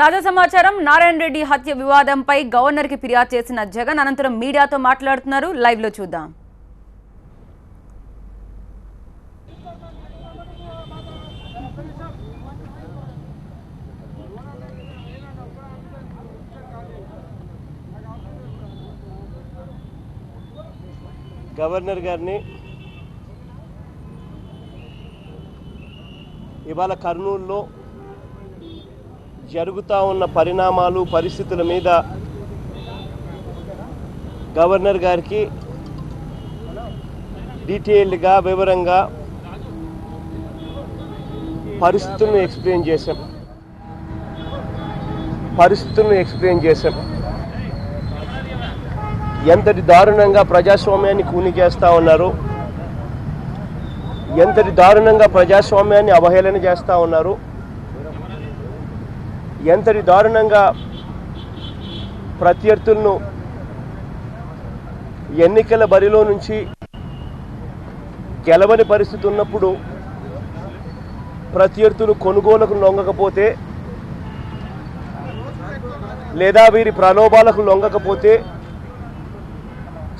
తాజా సమాచారం నారాయణ రెడ్డి హత్య వివాదంపై గవర్నర్ కి ఫిర్యాదు చేసిన జగన్ అనంతరం మీడియాతో మాట్లాడుతున్నారు. లైవ్ లో చూద్దాం. గవర్నర్ గారిని ఇవాళ కర్నూలులో జరుగుతూ ఉన్న పరిణామాలు పరిస్థితుల మీద గవర్నర్ గారికి డీటెయిల్డ్గా వివరంగా పరిస్థితులను ఎక్స్ప్లెయిన్ చేశాం. ఎంతటి దారుణంగా ప్రజాస్వామ్యాన్ని కూని చేస్తూ ఉన్నారు, ఎంతటి దారుణంగా ప్రజాస్వామ్యాన్ని అవహేళన చేస్తూ ఉన్నారు, ఎంతటి దారుణంగా ప్రత్యర్థులను ఎన్నికల బరిలో నుంచి గెలవని పరిస్థితి ఉన్నప్పుడు ప్రత్యర్థులు కొనుగోలుకు లొంగకపోతే లేదా వీరి ప్రలోభాలకు లొంగకపోతే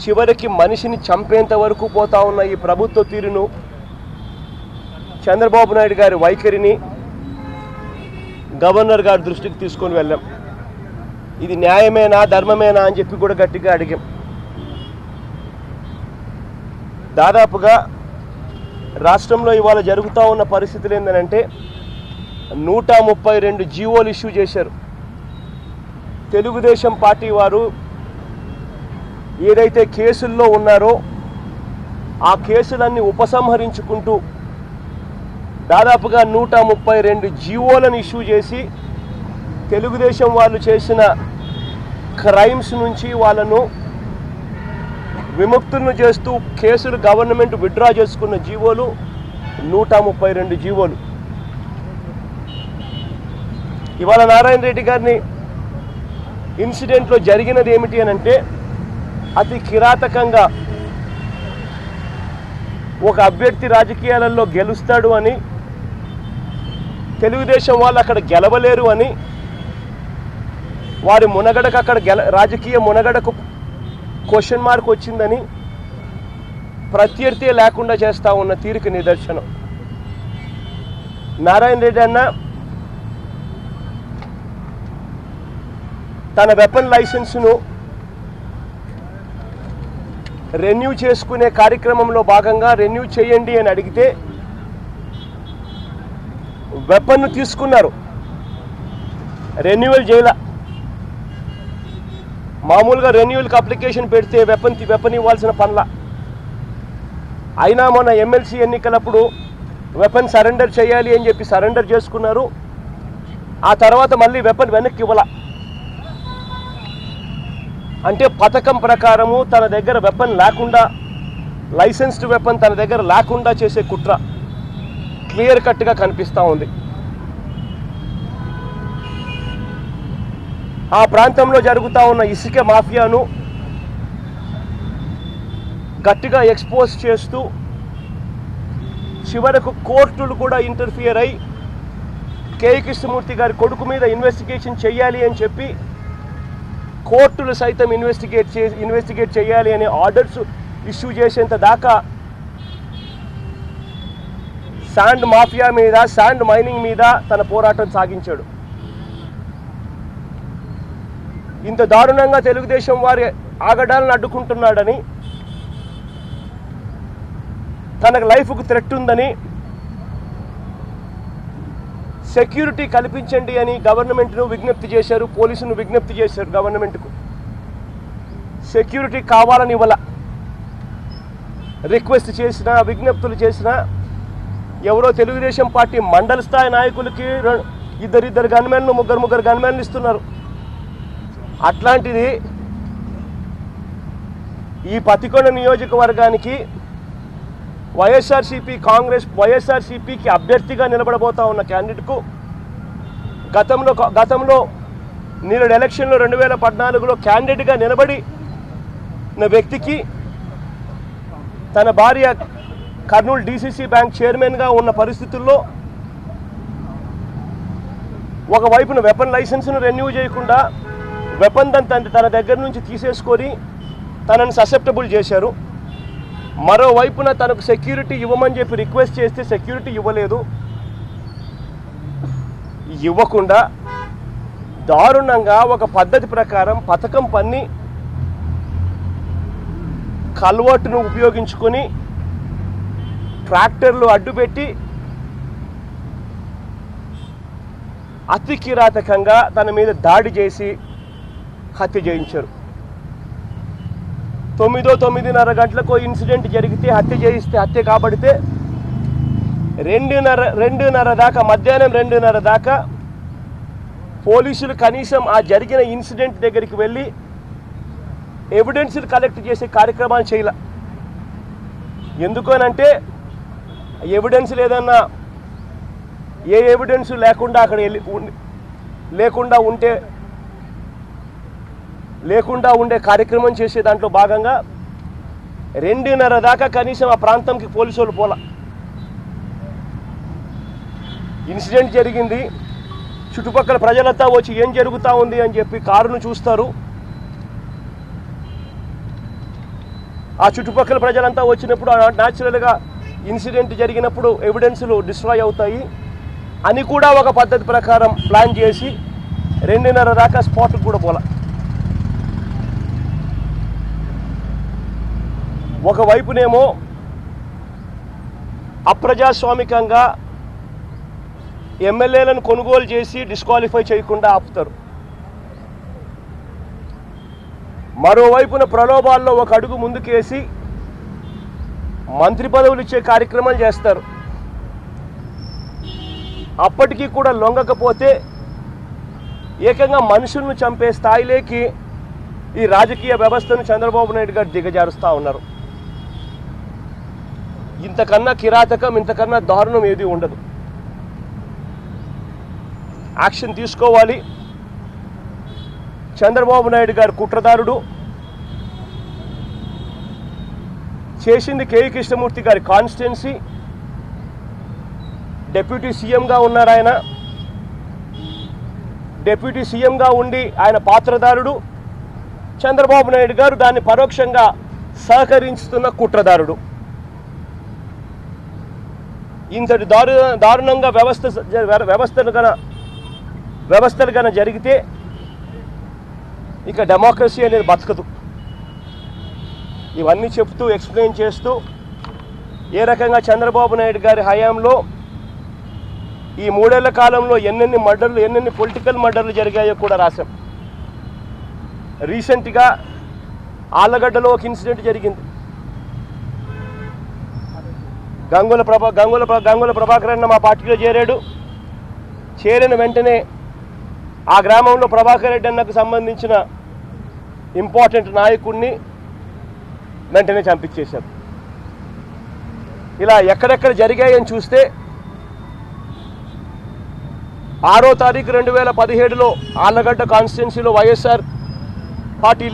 చివరికి మనిషిని చంపేంత వరకు పోతా ఉన్న ఈ ప్రభుత్వ తీరును, చంద్రబాబు నాయుడు గారి వైఖరిని గవర్నర్ గారి దృష్టికి తీసుకొని వెళ్ళాం. ఇది న్యాయమేనా ధర్మమేనా అని చెప్పి కూడా గట్టిగా అడిగాం. దాదాపుగా రాష్ట్రంలో ఇవాళ జరుగుతూ ఉన్న పరిస్థితులు ఏంటంటే 132 జీవోలు ఇష్యూ చేశారు. తెలుగుదేశం పార్టీ వారు ఏదైతే కేసుల్లో ఉన్నారో ఆ కేసులన్నీ ఉపసంహరించుకుంటూ దాదాపుగా 132 జీవోలను ఇష్యూ చేసి తెలుగుదేశం వాళ్ళు చేసిన క్రైమ్స్ నుంచి వాళ్ళను విముక్తులను చేస్తూ కేసులు గవర్నమెంట్ విత్డ్రా చేసుకున్న జీవోలు 132 జీవోలు. ఇవాళ నారాయణ రెడ్డి గారిని ఇన్సిడెంట్లో జరిగినది ఏమిటి అని అంటే, అతి కిరాతకంగా ఒక అభ్యర్థి రాజకీయాలలో గెలుస్తాడు అని, తెలుగుదేశం వాళ్ళు అక్కడ గెలవలేరు అని, వారి మునగడకు అక్కడ రాజకీయ మునగడకు క్వశ్చన్ మార్క్ వచ్చిందని ప్రత్యర్థి లేకుండా చేస్తూ ఉన్న తీరుకి నిదర్శనం. నారాయణ రెడ్డి అన్న తన వెపన్ లైసెన్స్ను రెన్యూ చేసుకునే కార్యక్రమంలో భాగంగా రెన్యూ చేయండి అని అడిగితే వెపన్ను తీసుకున్నారు, రెన్యువల్ చేయాల. మామూలుగా రెన్యువల్కి అప్లికేషన్ పెడితే వెపన్ ఇవ్వాల్సిన పనుల. అయినా మొన్న ఎమ్మెల్సీ ఎన్నికలప్పుడు వెపన్ సరెండర్ చేయాలి అని చెప్పి సరెండర్ చేసుకున్నారు. ఆ తర్వాత మళ్ళీ వెపన్ వెనక్కి ఇవ్వాల. అంటే పథకం ప్రకారము తన దగ్గర వెపన్ లేకుండా, లైసెన్స్డ్ వెపన్ తన దగ్గర లేకుండా చేసే కుట్ర క్లియర్ కట్గా కనిపిస్తూ ఉంది. ఆ ప్రాంతంలో జరుగుతూ ఉన్న ఇసుక మాఫియాను గట్టిగా ఎక్స్పోజ్ చేస్తూ చివరకు కోర్టులు కూడా ఇంటర్ఫియర్ అయి కేఈ కృష్ణమూర్తి గారి కొడుకు మీద ఇన్వెస్టిగేషన్ చేయాలి అని చెప్పి కోర్టులు సైతం ఇన్వెస్టిగేట్ చేయాలి అనే ఆర్డర్స్ ఇష్యూ చేసేంత దాకా శాండ్ మాఫియా మీద, శాండ్ మైనింగ్ మీద తన పోరాటం సాగించాడు. ఇంత దారుణంగా తెలుగుదేశం వారి ఆగడాలను అడ్డుకుంటున్నాడని, తనకు లైఫ్కు థ్రెట్ ఉందని, సెక్యూరిటీ కల్పించండి అని గవర్నమెంట్ను విజ్ఞప్తి చేశారు, పోలీసును విజ్ఞప్తి చేశారు. గవర్నమెంట్కు సెక్యూరిటీ కావాలని ఇవ్వాల. రిక్వెస్ట్ చేసినా, విజ్ఞప్తులు చేసినా ఎవరో తెలుగుదేశం పార్టీ మండల స్థాయి నాయకులకి ఇద్దరు గన్మెన్లు, ముగ్గురు గన్మెన్లు ఇస్తున్నారు. అట్లాంటిది ఈ పతికొండ నియోజకవర్గానికి వైఎస్ఆర్సీపీకి అభ్యర్థిగా నిలబడబోతా ఉన్న క్యాండిడేట్కు గతంలో నేడు ఎలక్షన్లో 2014లో క్యాండిడేట్గా నిలబడి వ్యక్తికి తన భార్య కర్నూలు డీసీసీ బ్యాంక్ చైర్మన్గా ఉన్న పరిస్థితుల్లో ఒకవైపున వెపన్ లైసెన్స్ను రెన్యూ చేయకుండా వెపన్ తన దగ్గర నుంచి తీసేసుకొని తనని ససెప్టబుల్ చేశారు. మరోవైపున తనకు సెక్యూరిటీ ఇవ్వమని చెప్పి రిక్వెస్ట్ చేస్తే సెక్యూరిటీ ఇవ్వలేదు. ఇవ్వకుండా దారుణంగా ఒక పద్ధతి ప్రకారం పథకం పన్ని కల్వర్టును ఉపయోగించుకొని ట్రాక్టర్లు అడ్డుపెట్టి అతి కిరాతకంగా తన మీద దాడి చేసి హత్య చేయించారు. 9:30 గంటలకు ఇన్సిడెంట్ జరిగితే హత్య కాబడితే 2:30 దాకా మధ్యాహ్నం 2:30 దాకా పోలీసులు కనీసం ఆ జరిగిన ఇన్సిడెంట్ దగ్గరికి వెళ్ళి ఎవిడెన్స్లు కలెక్ట్ చేసే కార్యక్రమాలు చేయాల. ఎందుకనంటే ఎవిడెన్స్ లేదన్నా ఏ ఎవిడెన్స్ లేకుండా అక్కడ లేకుండా ఉండే కార్యక్రమం చేసే దాంట్లో భాగంగా 2:30 దాకా కనీసం ఆ ప్రాంతంకి పోలీసు వాళ్ళు పోలా. ఇన్సిడెంట్ జరిగింది, చుట్టుపక్కల ప్రజలంతా వచ్చి ఏం జరుగుతూ ఉంది అని చెప్పి కారును చూస్తారు. ఆ చుట్టుపక్కల ప్రజలంతా వచ్చినప్పుడు న్యాచురల్గా ఇన్సిడెంట్ జరిగినప్పుడు ఎవిడెన్స్లు డిస్ట్రాయ్ అవుతాయి అని కూడా ఒక పద్ధతి ప్రకారం ప్లాన్ చేసి 2:30 దాకా స్పాట్కి కూడా పోలా. ఒకవైపునేమో అప్రజాస్వామికంగా ఎమ్మెల్యేలను కొనుగోలు చేసి డిస్క్వాలిఫై చేయకుండా ఆపుతారు. మరోవైపున ప్రలోభాల్లో ఒక అడుగు ముందుకేసి మంత్రి పదవులు ఇచ్చే కార్యక్రమాలు చేస్తారు. అప్పటికీ కూడా లొంగకపోతే ఏకంగా మనుషులను చంపే స్థాయిలోకి ఈ రాజకీయ వ్యవస్థను చంద్రబాబు నాయుడు గారు దిగజారుస్తూ ఉన్నారు. ఇంతకన్నా కిరాతకం, ఇంతకన్నా దారుణం ఏది ఉండదు. యాక్షన్ తీసుకోవాలి. చంద్రబాబు నాయుడు గారు కుట్రదారుడు. చేసింది కేఈ కృష్ణమూర్తి గారి కాన్స్టిట్యున్సీ. డిప్యూటీ సీఎంగా ఉన్నారు ఆయన. డిప్యూటీ సీఎంగా ఉండి ఆయన పాత్రదారుడు. చంద్రబాబు నాయుడు గారు దాన్ని పరోక్షంగా సహకరిస్తున్న కుట్రదారుడు. ఇంతటి దారుణంగా వ్యవస్థలు కన జరిగితే ఇక డెమోక్రసీ అనేది బతకదు. ఇవన్నీ చెప్తూ ఎక్స్ప్లెయిన్ చేస్తూ ఏ రకంగా చంద్రబాబు నాయుడు గారి హయాంలో ఈ 3 ఏళ్ల కాలంలో ఎన్నెన్ని పొలిటికల్ మర్డర్లు జరిగాయో కూడా రాశాం. రీసెంట్గా ఆళ్లగడ్డలో ఒక ఇన్సిడెంట్ జరిగింది. గంగుల ప్రభాకర్ అన్న మా పార్టీలో చేరాడు. చేరిన వెంటనే ఆ గ్రామంలో ప్రభాకర్ రెడ్డి అన్నకు సంబంధించిన ఇంపార్టెంట్ నాయకుడిని వెంటనే చంపించేశారు. ఇలా ఎక్కడెక్కడ జరిగాయని చూస్తే 6వ తారీఖు 2017లో ఆళ్లగడ్డ కాన్స్టిట్యున్సీలో YSR party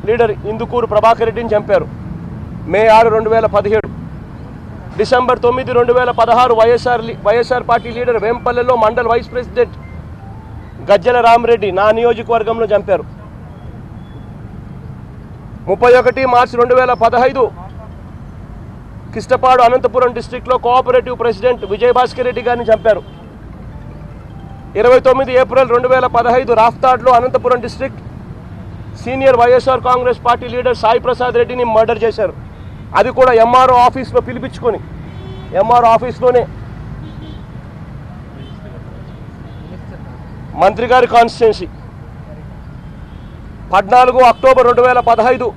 leader Indukuru Prabhakar రెడ్డిని చంపారు. May 6, 2017. December 9, 2016 YSR party leader వేంపల్లెలో మండల్ వైస్ ప్రెసిడెంట్ గజ్జల రామరెడ్డి నా నియోజకవర్గంలో చంపారు. 31 మార్చి 2015 కిష్టపాడు అనంతపురం డిస్ట్రిక్ట్లో కోఆపరేటివ్ ప్రెసిడెంట్ విజయభాస్కర్ రెడ్డి గారిని చంపారు. 29 ఏప్రిల్ 2015 రాఫ్తాడ్లో Anantapuram district senior YSR Congress party leader Sai Prasad రెడ్డిని మర్డర్ చేశారు. అది కూడా ఎంఆర్ఓ ఆఫీస్లో పిలిపించుకొని, ఎంఆర్ఓ ఆఫీస్లోనే మంత్రి గారి constituency. 14 October 2015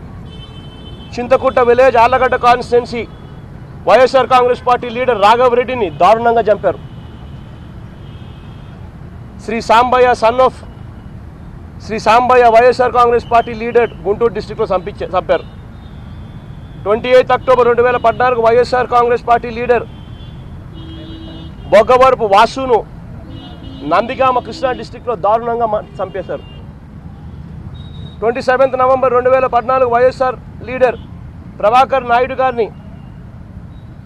Chintakutta village Allagadda constituency YSR Congress party leader Raghav రెడ్డిని దారుణంగా చంపారు. Shri Sambaiah YSR Congress party leader Guntur డిస్టిక్లో చంపారు. 28 October 2014 YSR Congress party leader Boggavarapu వాసును నందిగామ కృష్ణా డిస్టిక్లో దారుణంగా చంపేశారు. 27 November 2014 YSR leader Prabhakar Naidu గారిని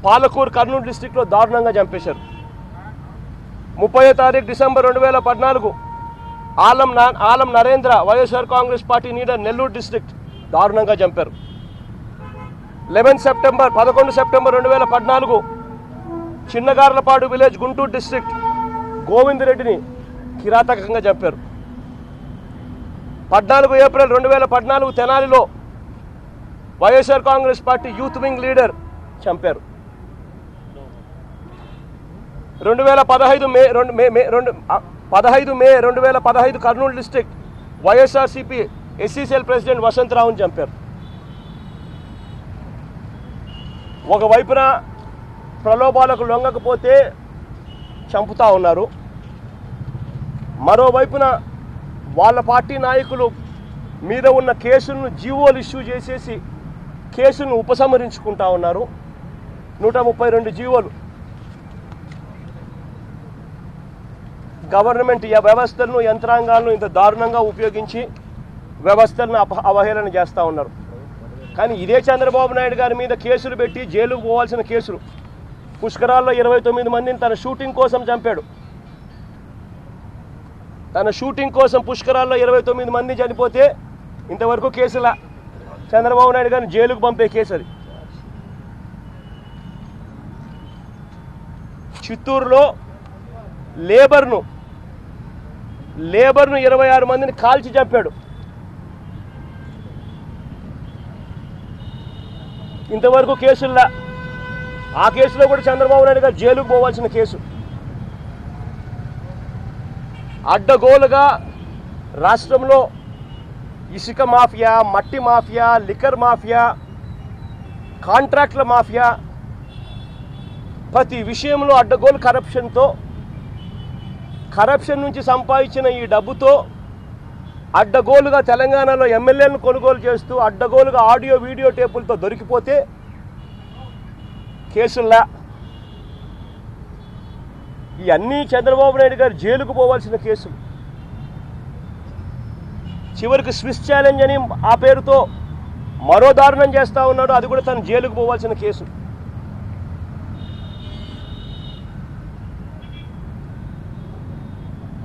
పాలకూరు కర్నూలు డిస్టిక్లో దారుణంగా చంపేశారు. 30వ తారీఖు December 2014 Alam Narendra YSR Congress party leader Nellore district దారుణంగా చంపారు. 11 September 2014 Chinnagarlapadu village Guntur district గోవిందరెడ్డిని కిరాతకంగా చంపారు. 14 ఏప్రిల్ 2014 తెనాలిలో YSR Congress party youth wing leader చంపారు. 15 May 2015 Kurnool district YSRCP SCCL president వసంతరావుని చంపారు. ఒకవైపున ప్రలోభాలకు లొంగకపోతే చంపుతా ఉన్నారు, మరోవైపున వాళ్ళ పార్టీ నాయకులు మీద ఉన్న కేసులను జీవోలు ఇష్యూ చేసేసి కేసులను ఉపసంహరించుకుంటా ఉన్నారు. 132 జీవోలు గవర్నమెంట్ వ్యవస్థలను యంత్రాంగాలను ఇంత దారుణంగా ఉపయోగించి వ్యవస్థలను అవహేళన చేస్తూ ఉన్నారు. కానీ ఇదే చంద్రబాబు నాయుడు గారి మీద కేసులు పెట్టి జైలుకు పోవాల్సిన కేసులు, పుష్కరాల్లో 29 మందిని తన షూటింగ్ కోసం చంపాడు. తన షూటింగ్ కోసం పుష్కరాల్లో 29 మంది చనిపోతే ఇంతవరకు కేసులా చంద్రబాబు నాయుడు గారిని జైలుకు పంపే కేసు అది. చిత్తూరులో లేబర్ను 26 మందిని కాల్చి చంపాడు. ఇంతవరకు కేసుల్లా. ఆ కేసులో కూడా చంద్రబాబు నాయుడు గారు జైలుకు పోవాల్సిన కేసు. అడ్డగోలుగా రాష్ట్రంలో ఇసుక మాఫియా, మట్టి మాఫియా, లిక్కర్ మాఫియా, కాంట్రాక్ట్ల మాఫియా, ప్రతి విషయంలో అడ్డగోలు కరప్షన్ నుంచి సంపాదించిన ఈ డబ్బుతో అడ్డగోలుగా తెలంగాణలో ఎమ్మెల్యేలను కొనుగోలు చేస్తూ అడ్డగోలుగా ఆడియో వీడియో టేపులతో దొరికిపోతే కేసుల్లా. ఇవన్నీ చంద్రబాబు నాయుడు గారు జైలుకు పోవాల్సిన కేసులు. చివరికి స్విస్ ఛాలెంజ్ అని ఆ పేరుతో మరో దారుణం చేస్తూ ఉన్నాడు, అది కూడా తను జైలుకు పోవాల్సిన కేసు.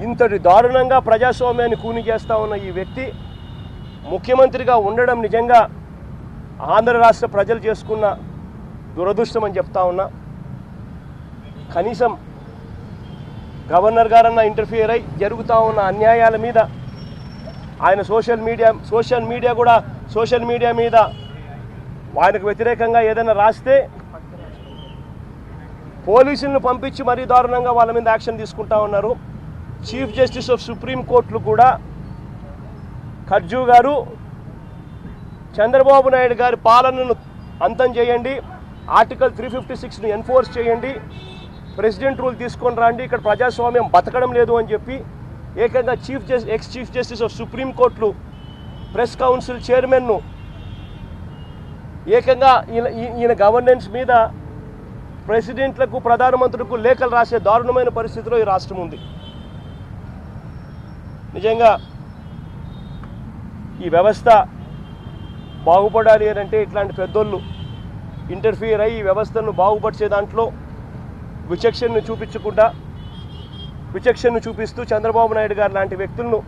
ఇంతటి దారుణంగా ప్రజాస్వామ్యాన్ని కూని చేస్తూ ఉన్న ఈ వ్యక్తి ముఖ్యమంత్రిగా ఉండడం నిజంగా ఆంధ్ర రాష్ట్ర ప్రజలు చేసుకున్న దురదృష్టం అని చెప్తా ఉన్నా. కనీసం గవర్నర్ గారన్న ఇంటర్ఫియర్ అయి జరుగుతూ ఉన్న అన్యాయాల మీద ఆయన సోషల్ మీడియా మీద ఆయనకు వ్యతిరేకంగా ఏదైనా రాస్తే పోలీసులను పంపించి మరీ దారుణంగా వాళ్ళ మీద యాక్షన్ తీసుకుంటా ఉన్నారు. చీఫ్ జస్టిస్ ఆఫ్ సుప్రీం కోర్టులు కూడా ఖర్జూ గారు చంద్రబాబు నాయుడు గారి పాలనను అంతం చేయండి, ఆర్టికల్ 356ను ఎన్ఫోర్స్ చేయండి, ప్రెసిడెంట్ రూల్ తీసుకొని రండి, ఇక్కడ ప్రజాస్వామ్యం బతకడం లేదు అని చెప్పి ఏకంగా ex chief justice of supreme కోర్టులు ప్రెస్ కౌన్సిల్ చైర్మన్ను ఏకంగా ఈయన గవర్నెన్స్ మీద ప్రెసిడెంట్లకు ప్రధానమంత్రులకు లేఖలు రాసే దారుణమైన పరిస్థితిలో ఈ రాష్ట్రం ఉంది. నిజంగా ఈ వ్యవస్థ బాగుపడాలి అని అంటే ఇట్లాంటి పెద్దోళ్ళు ఇంటర్ఫియర్ అయ్యి ఈ వ్యవస్థను బాగుపరిచే దాంట్లో విచక్షణను చూపిస్తూ చంద్రబాబు నాయుడు గారు లాంటి వ్యక్తులను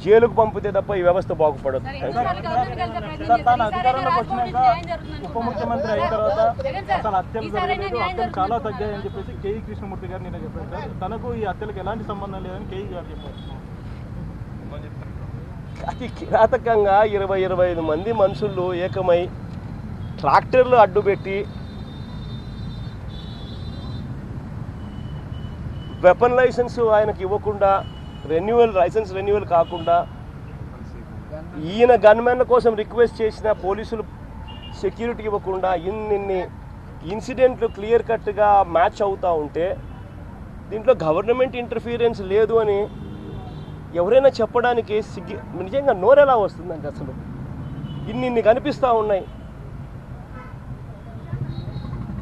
జైలుకు పంపితే తప్ప ఈ వ్యవస్థ బాగుపడదు. ఉప ముఖ్యమంత్రి అయిన తర్వాత అసలు హత్యలు జరగలేదు, చాలా తగ్గాయని చెప్పేసి కేఈ కృష్ణమూర్తి గారు నిన్న చెప్పారు సార్. తనకు ఈ హత్యలకు ఎలాంటి సంబంధం లేదని కేఈ గారు చెప్పారు. అతి కిరాతకంగా 20-25 మంది మనుషులు ఏకమై ట్రాక్టర్లు అడ్డుపెట్టి వెపన్ లైసెన్స్ ఆయనకి ఇవ్వకుండా లైసెన్స్ రెన్యువల్ కాకుండా ఈయన గన్మెన్ల కోసం రిక్వెస్ట్ చేసిన పోలీసులు సెక్యూరిటీ ఇవ్వకుండా ఇన్ని ఇన్సిడెంట్లు క్లియర్ కట్గా మ్యాచ్ అవుతూ ఉంటే దీంట్లో గవర్నమెంట్ ఇంటర్ఫీరెన్స్ లేదు అని ఎవరైనా చెప్పడానికి నిజంగా నోరెలా వస్తుందండి. అసలు ఇన్ని కనిపిస్తూ ఉన్నాయి,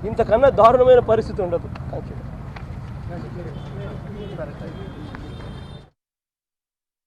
ఇంతకన్నా దారుణమైన పరిస్థితి ఉండదు. Thank you.